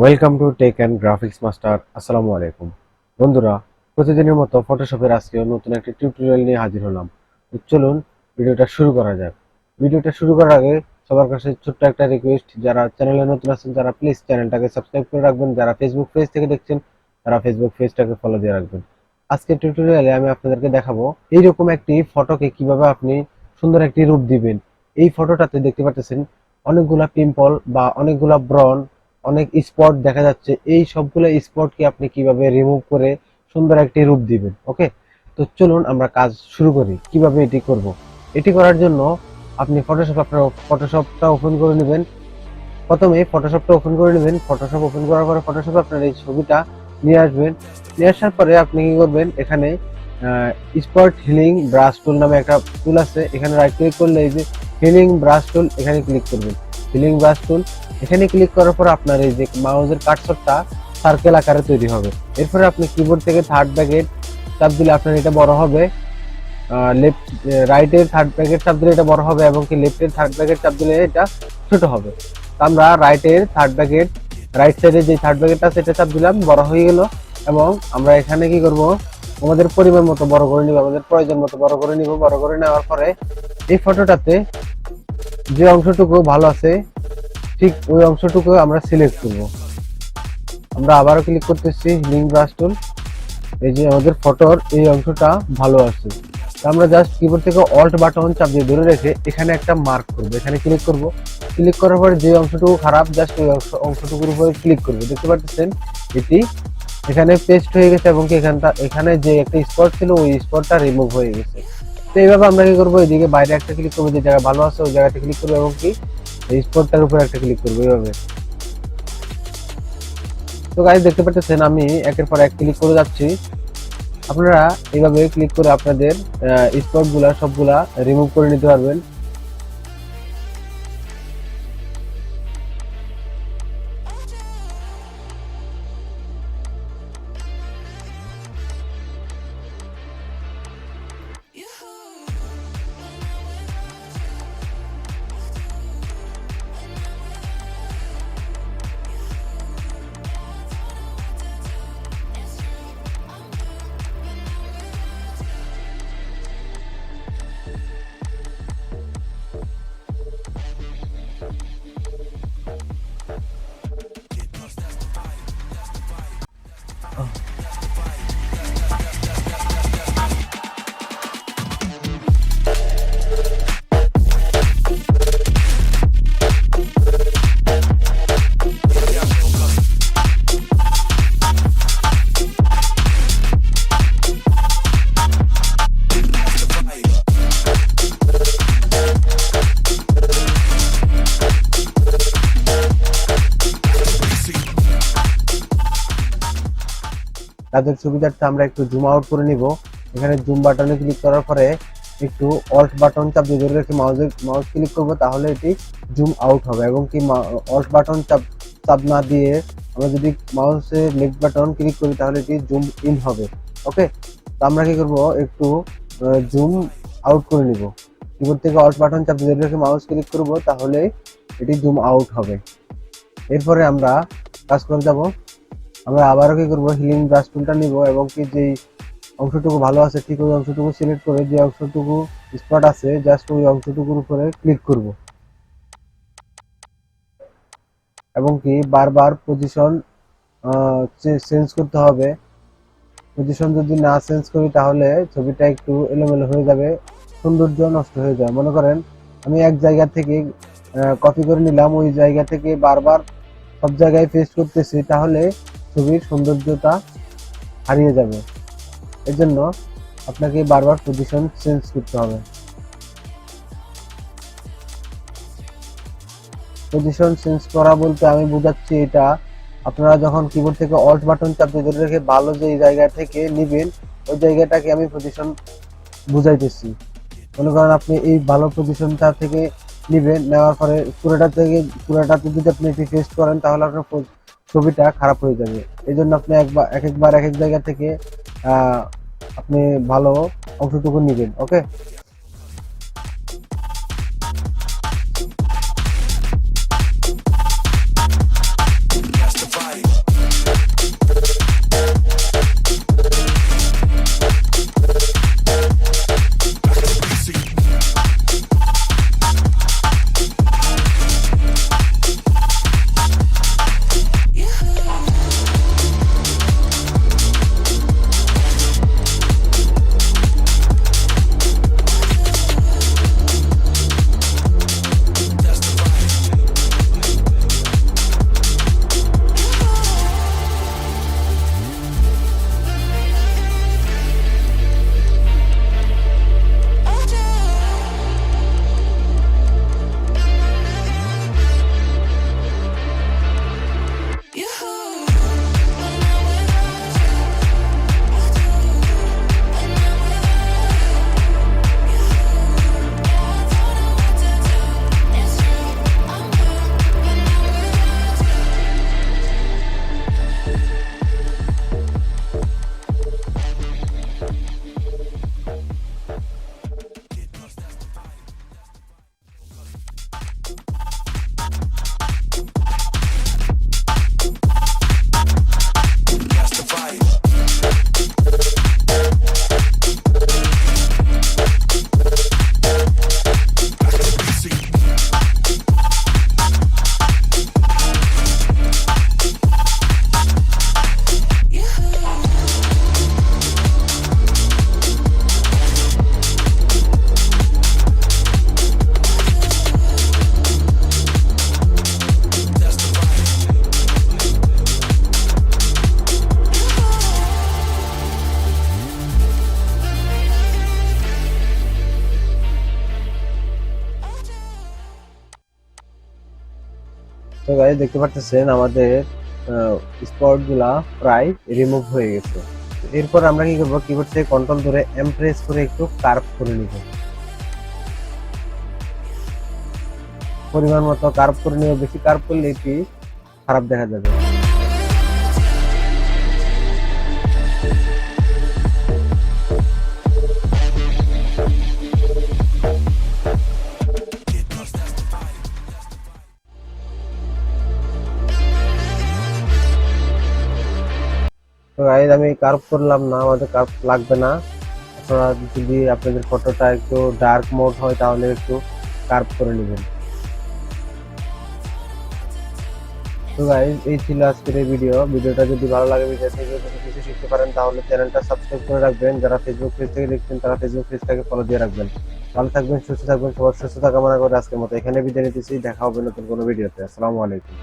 Welcome to tech and graphics master. আসসালামু আলাইকুম বন্ধুরা, প্রতিদিনের মতো ফটোশপের আজকেও নতুন একটি টিউটোরিয়াল নিয়ে হাজির হলাম। তো চলুন ভিডিওটা শুরু করা যাক। ভিডিওটা শুরু করার আগে সবার কাছে ছোট্ট একটা রিকোয়েস্ট, যারা চ্যানেলে নতুন আছেন তারা প্লিজ চ্যানেলটাকে সাবস্ক্রাইব করে রাখবেন, যারা ফেসবুক পেজ থেকে দেখছেন তারা ফেসবুক পেজটাকে ফলো দিয়ে রাখবেন। আজকের টিউটোরিয়ালে আমি আপনাদেরকে দেখাবো এইরকম একটি ফটোকে কিভাবে আপনি সুন্দর একটি রূপ দিবেন। এই ফটোটাতে দেখতে পাচ্ছেন অনেকগুলা পিম্পল বা অনেকগুলা ব্রণ, অনেক স্পট দেখা যাচ্ছে। এই সবগুলো স্পটকে আপনি কিভাবে রিমুভ করে সুন্দর একটি রূপ দিবেন। ওকে, তো চলুন আমরা কাজ শুরু করি। কিভাবে এটি করব, এটি করার জন্য আপনি ফটোশপটা ওপেন করে নেবেন। প্রথমে ফটোশপটা ওপেন করে নেবেন। ফটোশপ ওপেন করার পরে ফটোশপে আপনার এই ছবিটা নিয়ে আসবেন। নিয়ে আসার পরে আপনি কি করবেন, এখানে স্পট হিলিং ব্রাশ টুল নামে একটা টুল আছে, এখানে রাইট ক্লিক করলে এই যে হিলিং ব্রাশ টুল, এখানে ক্লিক করবেন। হিলিং ব্রাশ টুল এখানে ক্লিক করার পর আপনার এই যে মাউসের কার্সরটা সার্কেল আকারে তৈরি হবে। এরপরে আপনি কিবোর্ড থেকে থার্ড ব্র্যাকেট চাপ দিলে আপনার এটা বড় হবে, লেফট রাইটের থার্ড ব্র্যাকেট চাপ দিলে এটা বড় হবে এবং কি লেফটের থার্ড ব্র্যাকেট চাপ দিলে এটা ছোট হবে। তো আমরা রাইটের থার্ড ব্র্যাকেট, রাইট সাইডে যে থার্ড ব্র্যাকেটটা আছে এটা চাপ দিলাম, বড় হয়ে গেল। এবং আমরা এখানে কি করব, আমাদের পরিমাণ মতো বড় করে নিব, আমাদের প্রয়োজন মতো বড় করে নিব। বড় করে নেওয়ার পরে এই ফটোটাতে যে অংশটুকু ভালো আছে ঠিক ওই অংশটুকু আমরা সিলেক্ট করব। আমরা আবারও ক্লিক করতেছি হিলিং ব্রাশ টুল। এই যে আমাদের ফটোর এই অংশটা ভালো আছে, আমরা জাস্ট কিবোর্ড থেকে অল্ট বাটন চাপ দিয়ে ধরে রেখে এখানে একটা মার্ক করব। এখানে ক্লিক করব। ক্লিক করার পরে যে অংশটুকু খারাপ জাস্ট ওই অংশটুকুর উপরে ক্লিক করব। দেখতে পাচ্ছেন এটি এখানে পেস্ট হয়ে গেছে এবং কি এখানে যে একটা স্পট ছিল ওই স্পটটা রিমুভ হয়ে গেছে। তো এইভাবে আমরা কি করবো, এইদিকে বাইরে একটা ক্লিক করবো, যে জায়গা ভালো আছে ওই জায়গাটা ক্লিক করবো এবং কি এই স্পটটার উপরে একটা ক্লিক করবো এইভাবে। তো গাইস দেখতে পাচ্ছেন আমি একের পর এক ক্লিক করে যাচ্ছি। আপনারা এইভাবে ক্লিক করে আপনাদের স্পট গুলা সবগুলা রিমুভ করে নিতে পারবেন। তাদের সুবিধার্থে আমরা একটু জুম আউট করে নিব। এখানে জুম বাটনে ক্লিক করার পরে একটু অল্ট বাটন চাপ দিয়ে ধরে রেখে মাউস ক্লিক করব, তাহলে এটি জুম আউট হবে। এবং কি অল্ট বাটন চাপ না দিয়ে আমরা যদি মাউসে লেফট বাটন ক্লিক করি তাহলে এটি জুম ইন হবে। ওকে, তো আমরা কি করব, একটু জুম আউট করে নিব। কিবোর্ড থেকে অল্ট বাটন চাপ দিয়ে ধরে রেখে মাউস ক্লিক করব, তাহলে এটি জুম আউট হবে। এরপরে আমরা কাজ করে যাব। আমরা আবারও কি করবো, হিলিং ব্রাশ টুলটা নিব এবং কি যেই অংশটুকু ভালো আছে ঠিক ওই অংশটুকু সিলেক্ট করে যে অংশটুকু স্পট আছে জাস্ট ওই অংশটুকুর উপরে ক্লিক করব এবং কি বারবার পজিশন চেঞ্জ করতে হবে। পজিশন যদি না চেঞ্জ করি তাহলে ছবিটা একটু এলোমেলো হয়ে যাবে, সৌন্দর্য নষ্ট হয়ে যায়। মনে করেন আমি এক জায়গা থেকে কপি করে নিলাম, ওই জায়গা থেকে বারবার সব জায়গায় পেস্ট করতেছি, তাহলে ছবির সৌন্দর্যতা হারিয়ে যাবে। এর জন্য আপনাকে বারবার পজিশন চেঞ্জ করতে হবে। পজিশন চেঞ্জ করা বলতে আমি বোঝাচ্ছি এটা, আপনারা যখন কিবোর্ড থেকে অল্ট বাটন চাপ দিয়ে ধরে রেখে ভালো যে জায়গা থেকে নিবেন ওই জায়গাটাকে আমি পজিশন বুঝাইতেছি। মনে করেন আপনি এই ভালো পজিশনটা থেকে নিবেন, নেওয়ার পরে পুরোটাতে যদি আপনি এটি পেস্ট করেন তাহলে আপনার ছবিটা খারাপ হয়ে যাবে। এই জন্য আপনি একবার এক এক জায়গা থেকে আপনি ভালো অংশটুকু নিবেন। ওকে, তো গাইস দেখতে পাচ্ছেন আমাদের স্পট গুলা প্রায় রিমুভ হয়ে গেছে। এরপর আমরা কি করবো, কিবোর্ড থেকে কন্ট্রোল ধরে এম প্রেস করে একটু কার্ভ করে নিব, পরিমাণ মতো কার্ভ করে নিব। বেশি কার্ভ করলে এটি খারাপ দেখা যাবে। তো গাইস আমি কার্ভ করলাম না, আমাদের কার্ভ লাগবে না। আপনারা যদি আপনাদের ফটোটা একটু ডার্ক মোড হয় তাহলে একটু কার্ভ করে নেবেন। তো গাইস এই ছিল আজকের এই ভিডিওটা যদি ভালো লাগে, ভিডিও থেকে যদি কিছু শিখতে পারেন তাহলে চ্যানেলটা সাবস্ক্রাইব করে রাখবেন। যারা ফেসবুক পেজ থেকে দেখছেন তারা ফেসবুক পেজটাকে ফলো দিয়ে রাখবেন। ভালো থাকবেন, সুস্থ থাকবেন, সবার সুস্থতা কামনা করে আজকের মতো এখানে বিদায় নিতেছি। দেখা হবে নতুন কোনো ভিডিওতে। আসসালামু আলাইকুম।